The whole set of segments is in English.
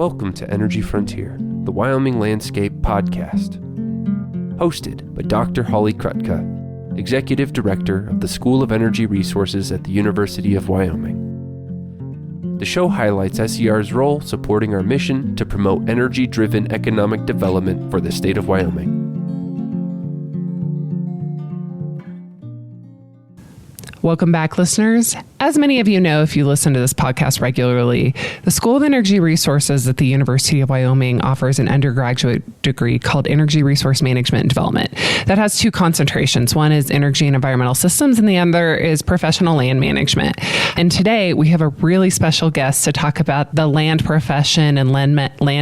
Welcome to Energy Frontier, the Wyoming Landscape podcast. Hosted by Dr. Holly Krutka, Executive Director of the School of Energy Resources at the University of Wyoming. The show highlights SER's role supporting our mission to promote energy-driven economic development for the state of Wyoming. Welcome back, listeners. As many of you know, if you listen to this podcast regularly, the School of Energy Resources at the University of Wyoming offers an undergraduate degree called Energy Resource Management and Development that has two concentrations. One is Energy and Environmental Systems, and the other is Professional Land Management. And today, we have a really special guest to talk about the land profession and land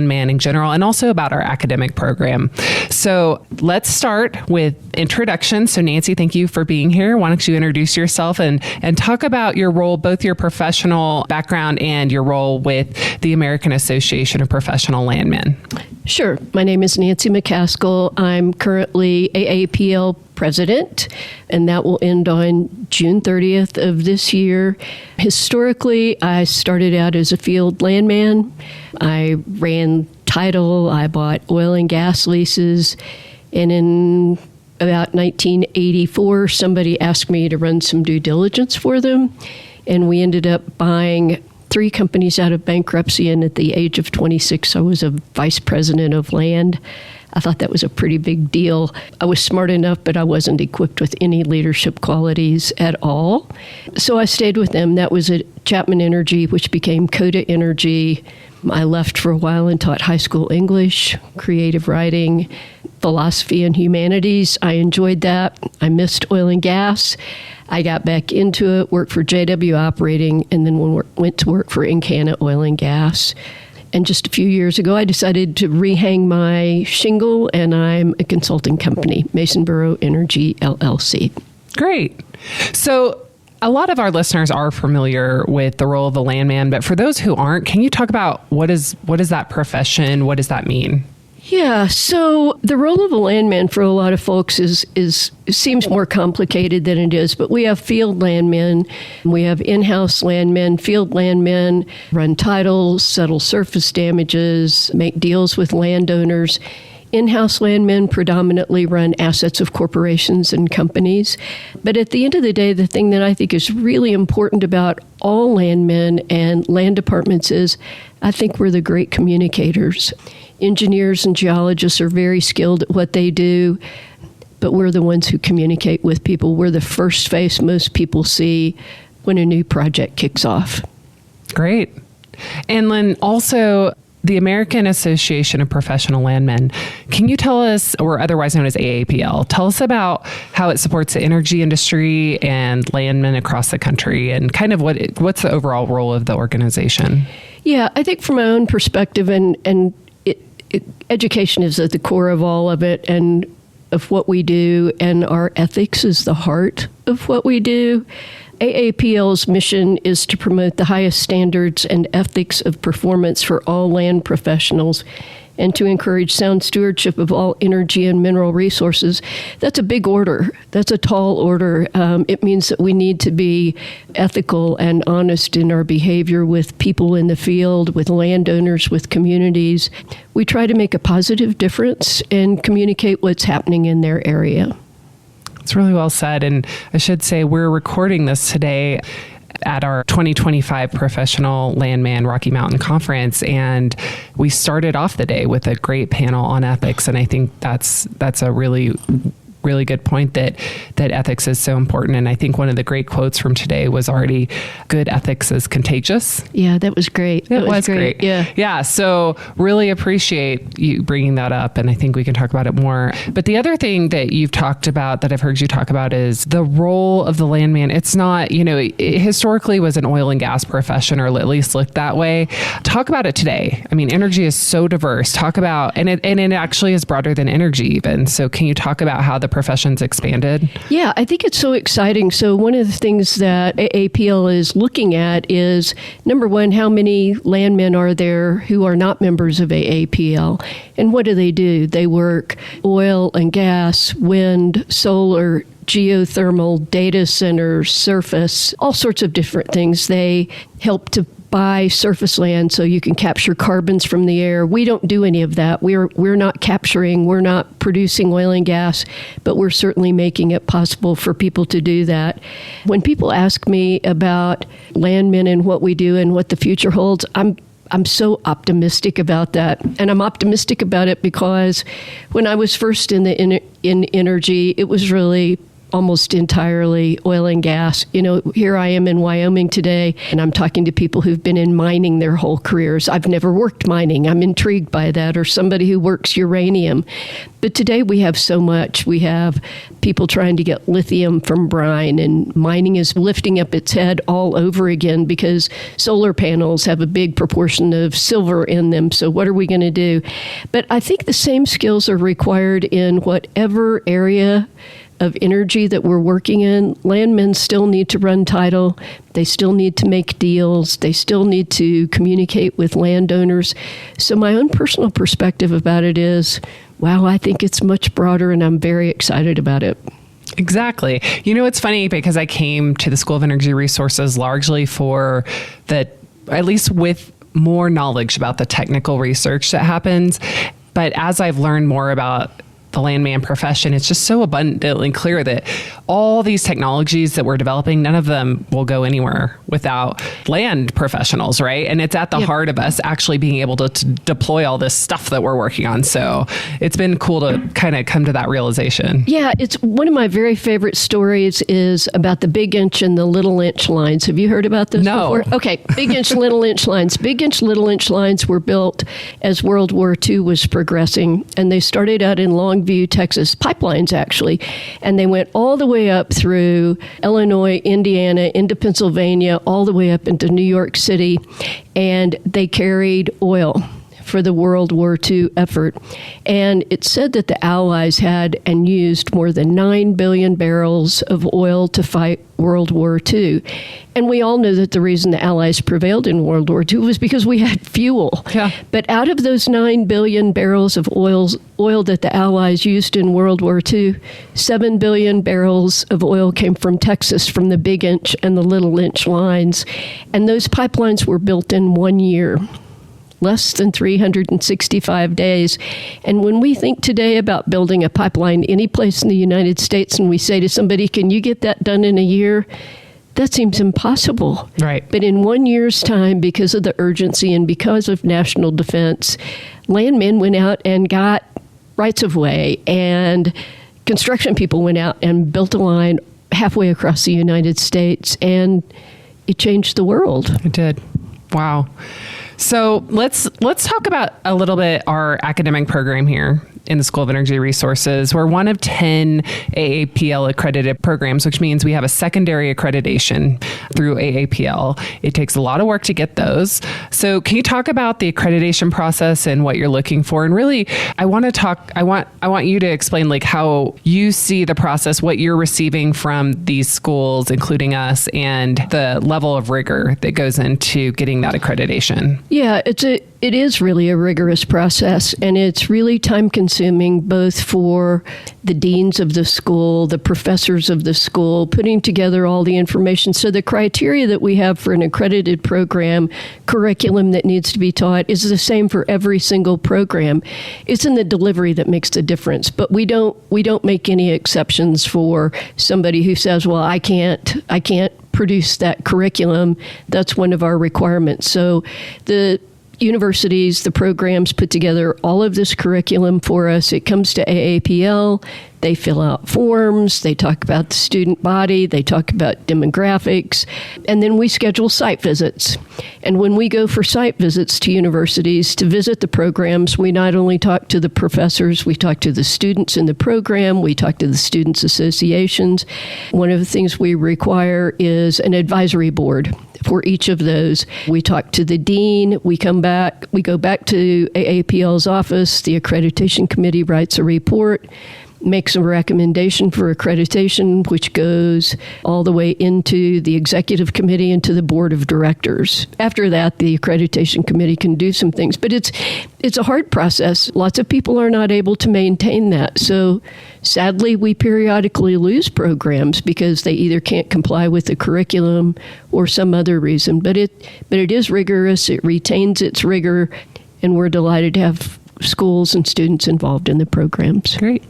man in general, and also about our academic program. So let's start with introduction. So Nancy, thank you for being here. Why don't you introduce yourself and talk about your role, both your professional background and your role with the American Association of Professional Landmen. Sure. My name is Nancy McCaskell. I'm currently AAPL president, and that will end on June 30th of this year. Historically, I started out as a field landman. I ran title, I bought oil and gas leases, and in about 1984, somebody asked me to run some due diligence for them, and we ended up buying 3 companies out of bankruptcy, and at the age of 26, I was a vice president of land. I thought that was a pretty big deal. I was smart enough, but I wasn't equipped with any leadership qualities at all. So I stayed with them. That was at Chapman Energy, which became Coda Energy. I left for a while and taught high school English, creative writing, philosophy, and humanities. I enjoyed that. I missed oil and gas. I got back into it, worked for JW Operating, and then went to work for Encana Oil and Gas. And just a few years ago, I decided to rehang my shingle, and I'm a consulting company, Mason Burrow Energy, LLC. Great. So a lot of our listeners are familiar with the role of the landman, but for those who aren't, can you talk about what is that profession? What does that mean? Yeah, so the role of a landman for a lot of folks seems more complicated than it is, but we have field landmen, we have in-house landmen. Field landmen run titles, settle surface damages, make deals with landowners. In-house landmen predominantly run assets of corporations and companies. But at the end of the day, the thing that I think is really important about all landmen and land departments is I think we're the great communicators. Engineers and geologists are very skilled at what they do, but we're the ones who communicate with people. We're the first face most people see when a new project kicks off. Great. And then also, the American Association of Professional Landmen. Can you tell us, or otherwise known as AAPL, tell us about how it supports the energy industry and landmen across the country, and kind of what's the overall role of the organization? Yeah, I think from my own perspective, and education is at the core of all of it, and of what we do, and our ethics is the heart of what we do. AAPL's mission is to promote the highest standards and ethics of performance for all land professionals and to encourage sound stewardship of all energy and mineral resources. That's a big order. That's a tall order. It means that we need to be ethical and honest in our behavior with people in the field, with landowners, with communities. We try to make a positive difference and communicate what's happening in their area. It's really well said. And I should say we're recording this today at our 2025 Professional Landman Rocky Mountain Conference. And we started off the day with a great panel on ethics. And I think that's a really good point that ethics is so important. And I think one of the great quotes from today was already, good ethics is contagious. Yeah, that was great. It was great. Yeah. So really appreciate you bringing that up. And I think we can talk about it more. But the other thing that you've talked about, that I've heard you talk about, is the role of the landman. It's not, it historically was an oil and gas profession, or at least looked that way. Talk about it today. I mean, energy is so diverse. Talk about, and it actually is broader than energy even. So can you talk about how the profession's expanded? Yeah, I think it's so exciting. So one of the things that AAPL is looking at is, number one, how many landmen are there who are not members of AAPL? And what do? They work oil and gas, wind, solar, geothermal, data centers, surface, all sorts of different things. They help to buy surface land so you can capture carbons from the air. We don't do any of that. We're not capturing, we're not producing oil and gas, but we're certainly making it possible for people to do that. When people ask me about Landmen and what we do and what the future holds, I'm so optimistic about that. And I'm optimistic about it because when I was first in energy, it was really almost entirely oil and gas. Here I am in Wyoming today, and I'm talking to people who've been in mining their whole careers. I've never worked mining. I'm intrigued by that, or somebody who works uranium. But today we have so much. We have people trying to get lithium from brine, and mining is lifting up its head all over again because solar panels have a big proportion of silver in them. So what are we going to do? But I think the same skills are required in whatever area of energy that we're working in. Landmen still need to run title. They still need to make deals. They still need to communicate with landowners. So my own personal perspective about it is, wow, I think it's much broader, and I'm very excited about it. Exactly. It's funny because I came to the School of Energy Resources largely for at least with more knowledge about the technical research that happens. But as I've learned more about the landman profession, it's just so abundantly clear that all these technologies that we're developing, none of them will go anywhere without land professionals, right? And it's at the heart of us actually being able to deploy all this stuff that we're working on. So it's been cool to kind of come to that realization. Yeah, it's one of my very favorite stories is about the Big Inch and the Little Inch lines. Have you heard about this before? Okay, Big Inch, Little Inch lines. Big Inch, Little Inch lines were built as World War II was progressing, and they started out in Longview, Texas, pipelines actually, and they went all the way up through Illinois, Indiana, into Pennsylvania, all the way up into New York City, and they carried oil for the World War II effort. And it said that the Allies had and used more than 9 billion barrels of oil to fight World War II. And we all know that the reason the Allies prevailed in World War II was because we had fuel. Yeah. But out of those 9 billion barrels of oil that the Allies used in World War II, 7 billion barrels of oil came from Texas, from the Big Inch and the Little Inch lines. And those pipelines were built in 1 year. Less than 365 days. And when we think today about building a pipeline any place in the United States, and we say to somebody, can you get that done in a year? That seems impossible. Right. But in 1 year's time, because of the urgency and because of national defense, landmen went out and got rights of way, and construction people went out and built a line halfway across the United States, and it changed the world. It did. Wow. So let's talk about a little bit our academic program here in the School of Energy Resources. We're one of 10 AAPL-accredited programs, which means we have a secondary accreditation through AAPL. It takes a lot of work to get those. So can you talk about the accreditation process and what you're looking for? And really, I want you to explain like how you see the process, what you're receiving from these schools, including us, and the level of rigor that goes into getting that accreditation. Yeah, it is really a rigorous process, and it's really time-consuming both for the deans of the school, the professors of the school, putting together all the information. So the criteria that we have for an accredited program, curriculum that needs to be taught, is the same for every single program. It's in the delivery that makes the difference, but we don't make any exceptions for somebody who says, well, I can't produce that curriculum. That's one of our requirements. So the universities, the programs put together all of this curriculum for us. It comes to AAPL. They fill out forms. They talk about the student body. They talk about demographics. And then we schedule site visits. And when we go for site visits to universities to visit the programs, we not only talk to the professors, we talk to the students in the program, we talk to the students' associations. One of the things we require is an advisory board for each of those. We talk to the dean. We go back to AAPL's office. The accreditation committee writes a report. makes a recommendation for accreditation, which goes all the way into the executive committee and to the board of directors. After that, the accreditation committee can do some things, but it's a hard process. Lots of people are not able to maintain that. So sadly, we periodically lose programs because they either can't comply with the curriculum or some other reason. But it is rigorous. It retains its rigor, and we're delighted to have schools and students involved in the programs. Great.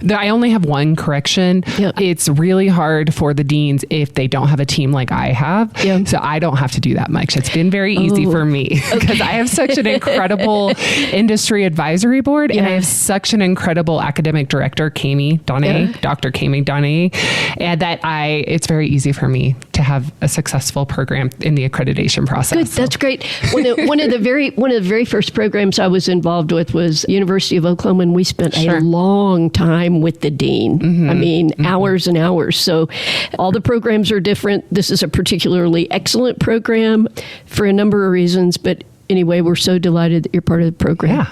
I only have one correction. Yeah. It's really hard for the deans if they don't have a team like I have. Yeah. So I don't have to do that much. It's been very easy for me because I have such an incredible industry advisory board and I have such an incredible academic director, Kami Donne, Dr. Kami Donne, and that it's very easy for me to have a successful program in the accreditation process. Good. That's great. One of the very first programs I was involved with was University of Oklahoma, and we spent a long time with the dean. Mm-hmm. I mean, hours and hours. So all the programs are different. This is a particularly excellent program for a number of reasons. But anyway, we're so delighted that you're part of the program.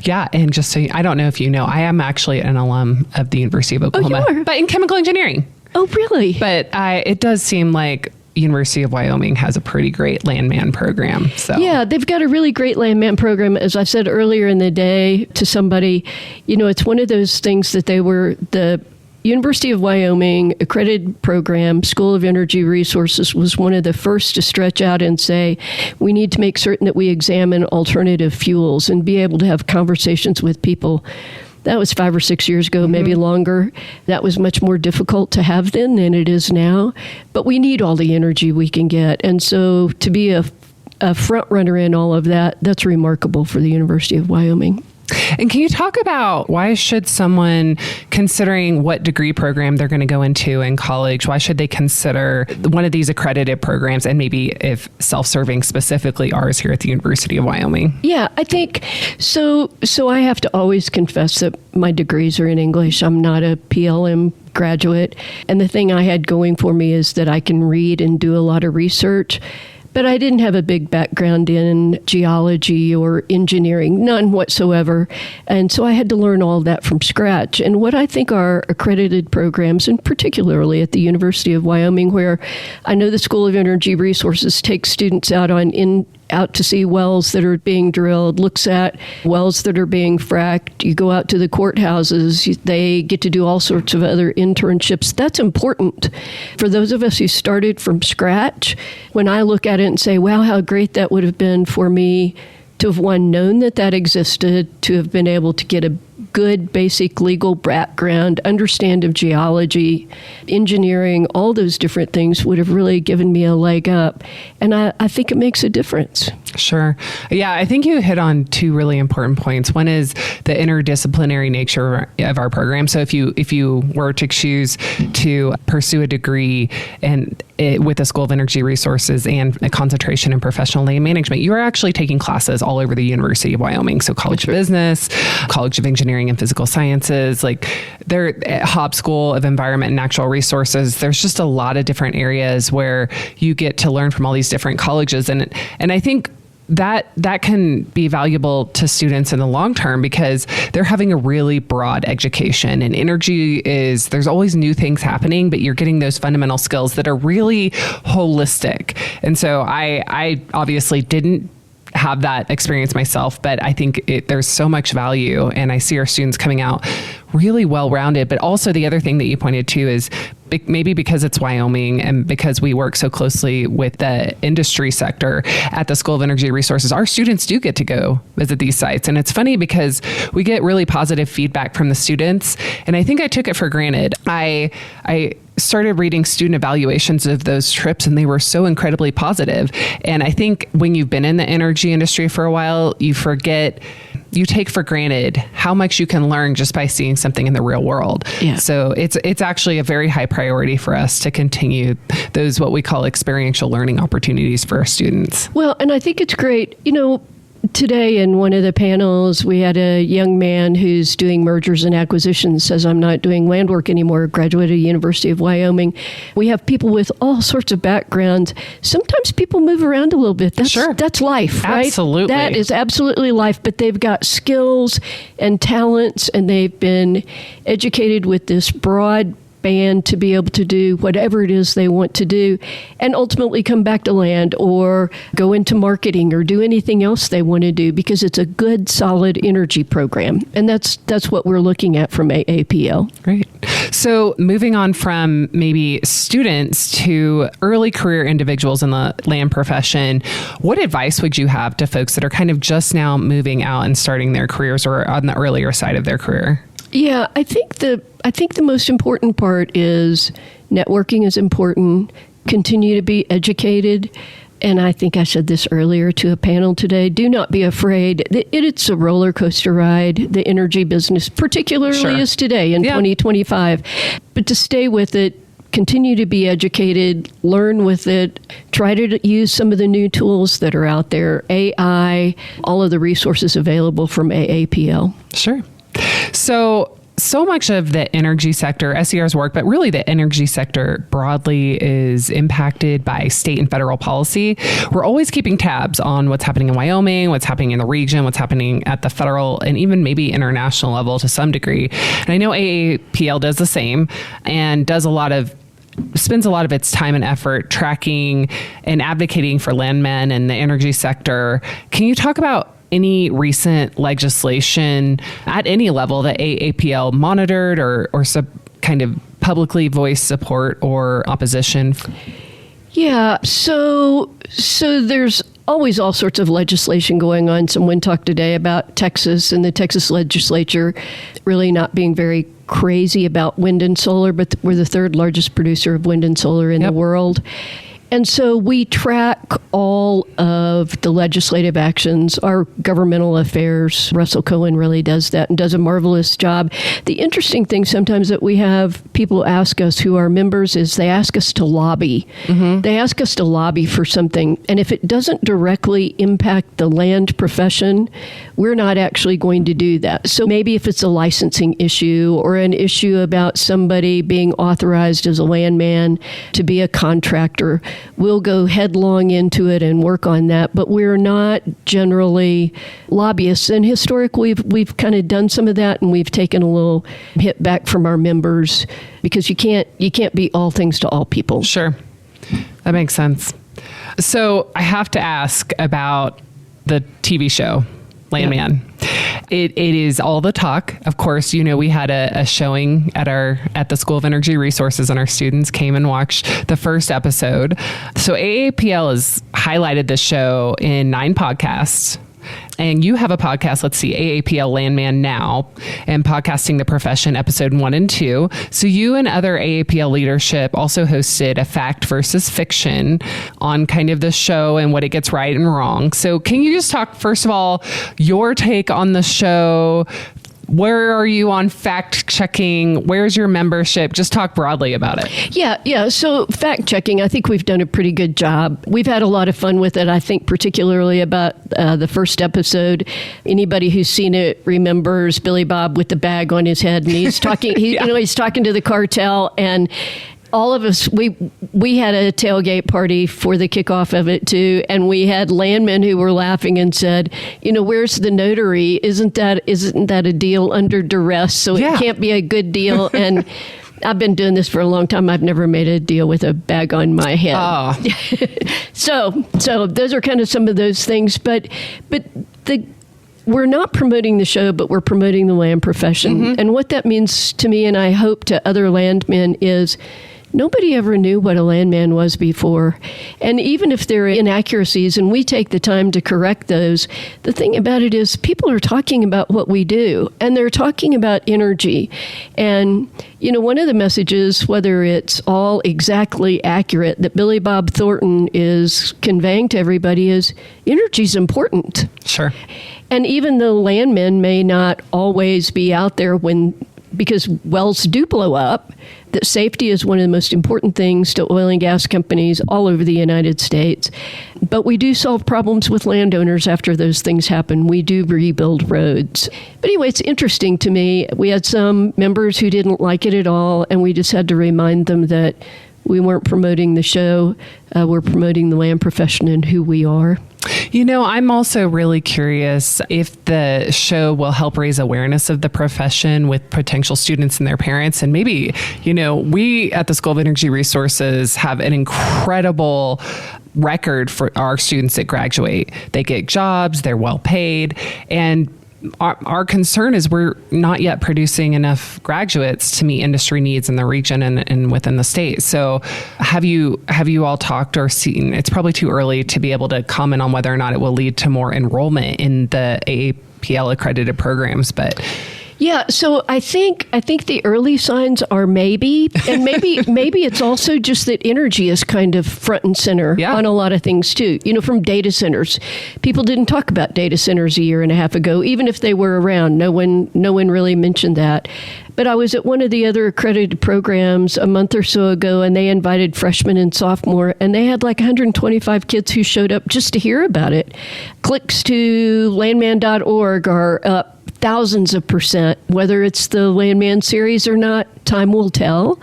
Yeah. And just so I don't know if you know, I am actually an alum of the University of Oklahoma, but in chemical engineering. Oh, really? But it does seem like University of Wyoming has a pretty great Landman program. So yeah, they've got a really great Landman program. As I said earlier in the day to somebody, it's one of those things that they were the University of Wyoming accredited program, School of Energy Resources, was one of the first to stretch out and say, we need to make certain that we examine alternative fuels and be able to have conversations with people. That was 5 or 6 years ago, maybe longer. That was much more difficult to have then than it is now. But we need all the energy we can get. And so to be a front runner in all of that, that's remarkable for the University of Wyoming. And can you talk about why should someone, considering what degree program they're going to go into in college, why should they consider one of these accredited programs, and maybe if self-serving, specifically ours here at the University of Wyoming? Yeah, I think so. So I have to always confess that my degrees are in English. I'm not a PLM graduate. And the thing I had going for me is that I can read and do a lot of research. But I didn't have a big background in geology or engineering, none whatsoever. And so I had to learn all that from scratch. And what I think are accredited programs, and particularly at the University of Wyoming, where I know the School of Energy Resources takes students out to see wells that are being drilled, looks at wells that are being fracked. You go out to the courthouses. They get to do all sorts of other internships. That's important. For those of us who started from scratch, when I look at it and say, wow, how great that would have been for me to have, one, known that existed, to have been able to get a good basic legal background, understand of geology, engineering, all those different things would have really given me a leg up. And I think it makes a difference. Sure. Yeah, I think you hit on two really important points. One is the interdisciplinary nature of our program. So if you were to choose to pursue a degree with the School of Energy Resources and a concentration in professional land management, you are actually taking classes all over the University of Wyoming. So College of Business, College of Engineering and Physical Sciences, like they're at Hobb School of Environment and Natural Resources. There's just a lot of different areas where you get to learn from all these different colleges. And I think that can be valuable to students in the long term because they're having a really broad education, and energy there's always new things happening, but you're getting those fundamental skills that are really holistic. And so I obviously didn't have that experience myself, but I think there's so much value, and I see our students coming out really well-rounded. But also the other thing that you pointed to is maybe because it's Wyoming and because we work so closely with the industry sector at the School of Energy Resources, our students do get to go visit these sites. And it's funny because we get really positive feedback from the students. And I think I took it for granted. I started reading student evaluations of those trips, and they were so incredibly positive. And I think when you've been in the energy industry for a while, you take for granted how much you can learn just by seeing something in the real world. Yeah. So it's actually a very high priority for us to continue those what we call experiential learning opportunities for our students. Well, and I think it's great. today in one of the panels, we had a young man who's doing mergers and acquisitions, says, I'm not doing land work anymore, graduated University of Wyoming. We have people with all sorts of backgrounds. Sometimes people move around a little bit. That's life, right? Absolutely. That is absolutely life, but they've got skills and talents, and they've been educated with this broad band to be able to do whatever it is they want to do and ultimately come back to land or go into marketing or do anything else they want to do because it's a good, solid energy program. And that's what we're looking at from AAPL. Great. So moving on from maybe students to early career individuals in the land profession, what advice would you have to folks that are kind of just now moving out and starting their careers or on the earlier side of their career? Yeah, I think the most important part is networking is important. Continue to be educated. And I think I said this earlier to a panel today. Do not be afraid. It's a roller coaster ride, the energy business, particularly is today in 2025. But to stay with it, continue to be educated, learn with it, try to use some of the new tools that are out there, AI, all of the resources available from AAPL. Sure. So much of the energy sector, SER's work, but really the energy sector broadly is impacted by state and federal policy. We're always keeping tabs on what's happening in Wyoming, what's happening in the region, what's happening at the federal and even maybe international level to some degree. And I know AAPL does the same and spends a lot of its time and effort tracking and advocating for landmen and the energy sector. Can you talk about any recent legislation at any level that AAPL monitored or kind of publicly voiced support or opposition? Yeah, so there's always all sorts of legislation going on. Someone talked today about Texas and the Texas legislature really not being very crazy about wind and solar, but we're the third largest producer of wind and solar in the world. And so we track all of the legislative actions, our governmental affairs. Russell Cohen really does that and does a marvelous job. The interesting thing sometimes that we have people ask us who are members is they ask us to lobby. Mm-hmm. They ask us to lobby for something. And if it doesn't directly impact the land profession, we're not actually going to do that. So maybe if it's a licensing issue or an issue about somebody being authorized as a landman to be a contractor, we'll go headlong into it and work on that, but we're not generally lobbyists. And historically, we've kind of done some of that, and we've taken a little hit back from our members because you can't be all things to all people. Sure, that makes sense. So I have to ask about the TV show, Landman. It is all the talk. Of course, we had a showing at the School of Energy Resources, and our students came and watched the first episode. So AAPL has highlighted the show in 9 podcasts. And you have a podcast, let's see, AAPL Landman Now, and Podcasting the Profession, episode 1 and 2. So you and other AAPL leadership also hosted a fact versus fiction on kind of the show and what it gets right and wrong. So can you just talk, first of all, your take on the show? Where are you on fact checking? Where's your membership? Just talk broadly about it. Yeah. So fact checking, I think we've done a pretty good job. We've had a lot of fun with it. I think particularly about the first episode. Anybody who's seen it remembers Billy Bob with the bag on his head, and he's talking. He's talking to the cartel, and all of us, we had a tailgate party for the kickoff of it too, and we had landmen who were laughing and said, "Where's the notary? Isn't that a deal under duress? So it can't be a good deal." And I've been doing this for a long time. I've never made a deal with a bag on my head. Oh. So those are kind of some of those things, but we're not promoting the show, but we're promoting the land profession. Mm-hmm. And what that means to me, and I hope to other landmen, is nobody ever knew what a landman was before. And even if there are inaccuracies, and we take the time to correct those, the thing about it is people are talking about what we do, and they're talking about energy. And, one of the messages, whether it's all exactly accurate, that Billy Bob Thornton is conveying to everybody is energy is important. Sure. And even though landmen may not always be out there when because wells do blow up, that safety is one of the most important things to oil and gas companies all over the United States. But we do solve problems with landowners after those things happen. We do rebuild roads. But anyway, it's interesting to me. We had some members who didn't like it at all, and we just had to remind them that we weren't promoting the show. We're promoting the land profession and who we are. I'm also really curious if the show will help raise awareness of the profession with potential students and their parents. And maybe, we at the School of Energy Resources have an incredible record for our students that graduate. They get jobs, they're well paid, and our concern is we're not yet producing enough graduates to meet industry needs in the region and within the state. So have you all talked or seen, it's probably too early to be able to comment on whether or not it will lead to more enrollment in the AAPL-accredited programs, but... Yeah, so I think the early signs are maybe, and maybe it's also just that energy is kind of front and center on a lot of things too. From data centers, people didn't talk about data centers a year and a half ago, even if they were around. No one really mentioned that. But I was at one of the other accredited programs a month or so ago, and they invited freshmen and sophomore, and they had like 125 kids who showed up just to hear about it. Clicks to landman.org are up thousands of %. Whether it's the Landman series or not, time will tell.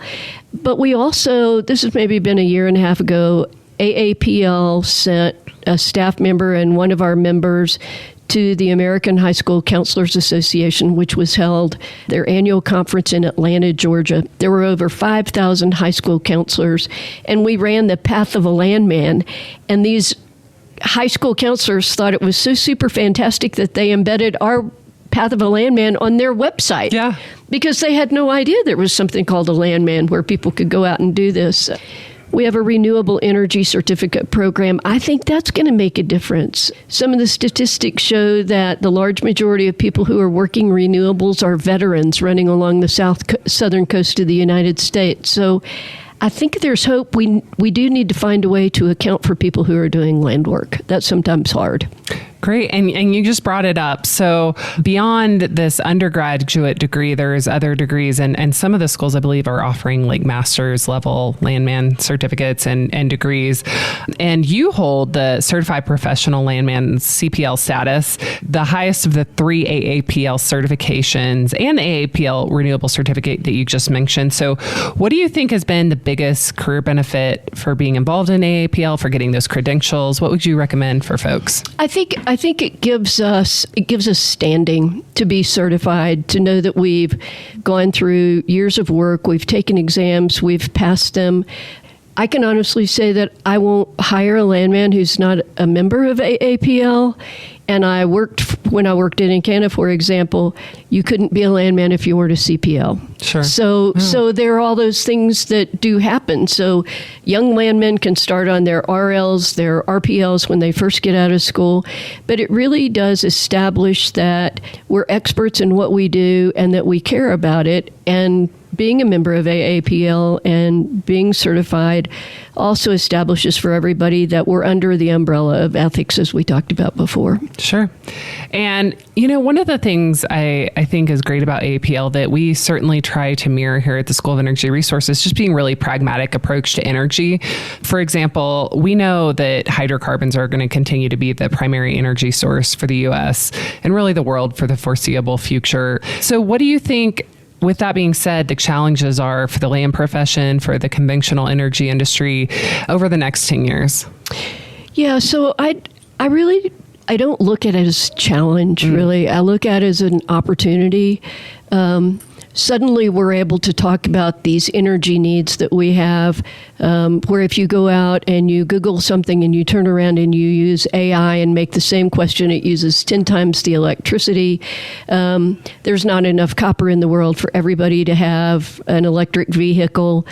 But we also, this has maybe been a year and a half ago, AAPL sent a staff member and one of our members to the American High School Counselors Association, which was held their annual conference in Atlanta, Georgia. There were over 5,000 high school counselors, and we ran the Path of a Landman. And these high school counselors thought it was so super fantastic that they embedded our Path of a Landman on their website. Yeah. Because they had no idea there was something called a Landman where people could go out and do this. We have a renewable energy certificate program. I think that's going to make a difference. Some of the statistics show that the large majority of people who are working renewables are veterans running along the southern coast of the United States. So I think there's hope. We do need to find a way to account for people who are doing land work. That's sometimes hard. Great. And you just brought it up. So beyond this undergraduate degree, there's other degrees, and some of the schools, I believe, are offering like master's level landman certificates and degrees. And you hold the Certified Professional Landman CPL status, the highest of the 3 AAPL certifications and the AAPL renewable certificate that you just mentioned. So what do you think has been the biggest career benefit for being involved in AAPL, for getting those credentials? What would you recommend for folks? I think it gives us standing to be certified, to know that we've gone through years of work, we've taken exams, we've passed them. I can honestly say that I won't hire a landman who's not a member of AAPL. And when I worked in Canada, for example, you couldn't be a landman if you weren't a CPL. Sure. So there are all those things that do happen. So young landmen can start on their RLs, their RPLs when they first get out of school. But it really does establish that we're experts in what we do and that we care about it. And being a member of AAPL and being certified also establishes for everybody that we're under the umbrella of ethics, as we talked about before. Sure. And, one of the things I think is great about AAPL that we certainly try to mirror here at the School of Energy Resources, just being really pragmatic approach to energy. For example, we know that hydrocarbons are going to continue to be the primary energy source for the U.S. and really the world for the foreseeable future. So what do you think, with that being said, the challenges are for the land profession, for the conventional energy industry over the next 10 years? Yeah, so I don't look at it as a challenge, really. I look at it as an opportunity. Suddenly we're able to talk about these energy needs that we have, where if you go out and you Google something and you turn around and you use AI and make the same question, it uses 10 times the electricity. There's not enough copper in the world for everybody to have an electric vehicle.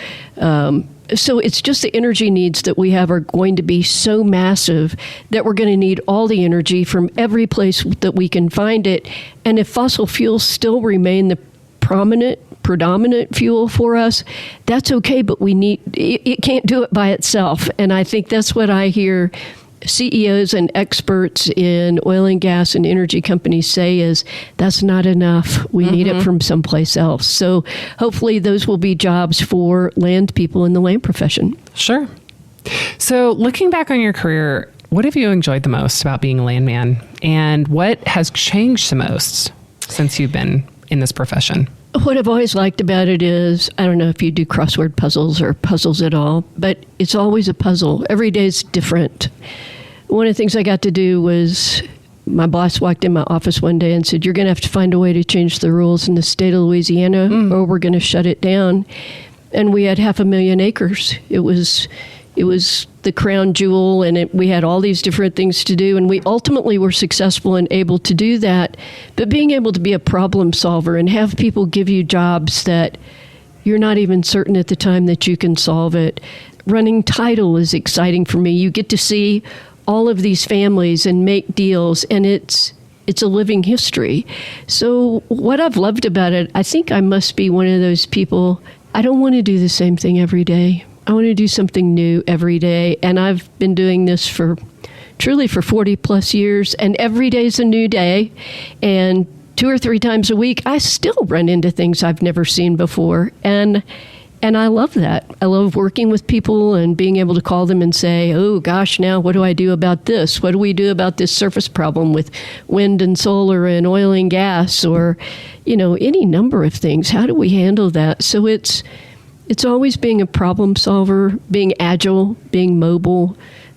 So it's just the energy needs that we have are going to be so massive that we're going to need all the energy from every place that we can find it. And if fossil fuels still remain the predominant fuel for us, that's okay, but it can't do it by itself. And I think that's what I hear CEOs and experts in oil and gas and energy companies say is that's not enough. We need it from someplace else. So hopefully those will be jobs for land people in the land profession. Sure. So looking back on your career, what have you enjoyed the most about being a landman, and what has changed the most since you've been in this profession? What I've always liked about it is, I don't know if you do crossword puzzles or puzzles at all, but it's always a puzzle. Every day is different. One of the things I got to do was, my boss walked in my office one day and said, "You're going to have to find a way to change the rules in the state of Louisiana or we're going to shut it down." And we had 500,000 acres. It was the crown jewel, and we had all these different things to do, and we ultimately were successful and able to do that. But being able to be a problem solver and have people give you jobs that you're not even certain at the time that you can solve it. Running title is exciting for me. You get to see all of these families and make deals, and it's a living history. So what I've loved about it, I think I must be one of those people, I don't want to do the same thing every day. I want to do something new every day. And I've been doing this for 40 plus years, and every day's a new day. And 2 or 3 times a week, I still run into things I've never seen before. And I love that. I love working with people and being able to call them and say, "Oh gosh, now what do I do about this? What do we do about this surface problem with wind and solar and oil and gas?" Or, any number of things. How do we handle that? So it's always being a problem solver, being agile, being mobile,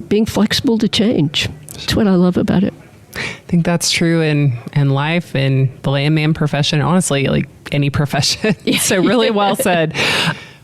being flexible to change. That's what I love about it. I think that's true in life, in the landman profession, honestly, like any profession. So really well said.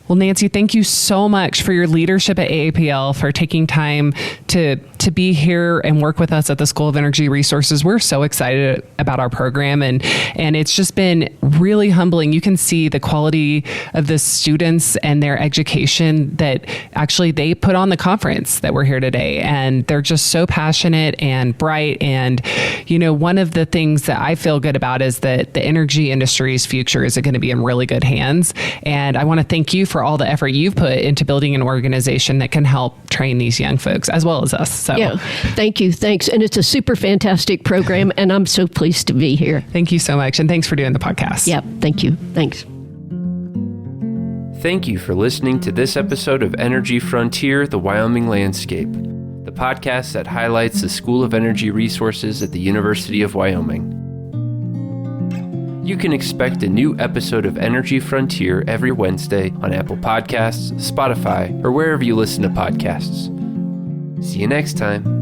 Well, Nancy, thank you so much for your leadership at AAPL, for taking time to be here and work with us at the School of Energy Resources. We're so excited about our program, and it's just been really humbling. You can see the quality of the students and their education that actually they put on the conference that we're here today. And they're just so passionate and bright. And, one of the things that I feel good about is that the energy industry's future is going to be in really good hands. And I want to thank you for all the effort you've put into building an organization that can help train these young folks as well as us. So yeah, thank you. Thanks. And it's a super fantastic program, and I'm so pleased to be here. Thank you so much. And thanks for doing the podcast. Yeah, thank you. Thanks. Thank you for listening to this episode of Energy Frontier, the Wyoming Landscape, the podcast that highlights the School of Energy Resources at the University of Wyoming. You can expect a new episode of Energy Frontier every Wednesday on Apple Podcasts, Spotify, or wherever you listen to podcasts. See you next time.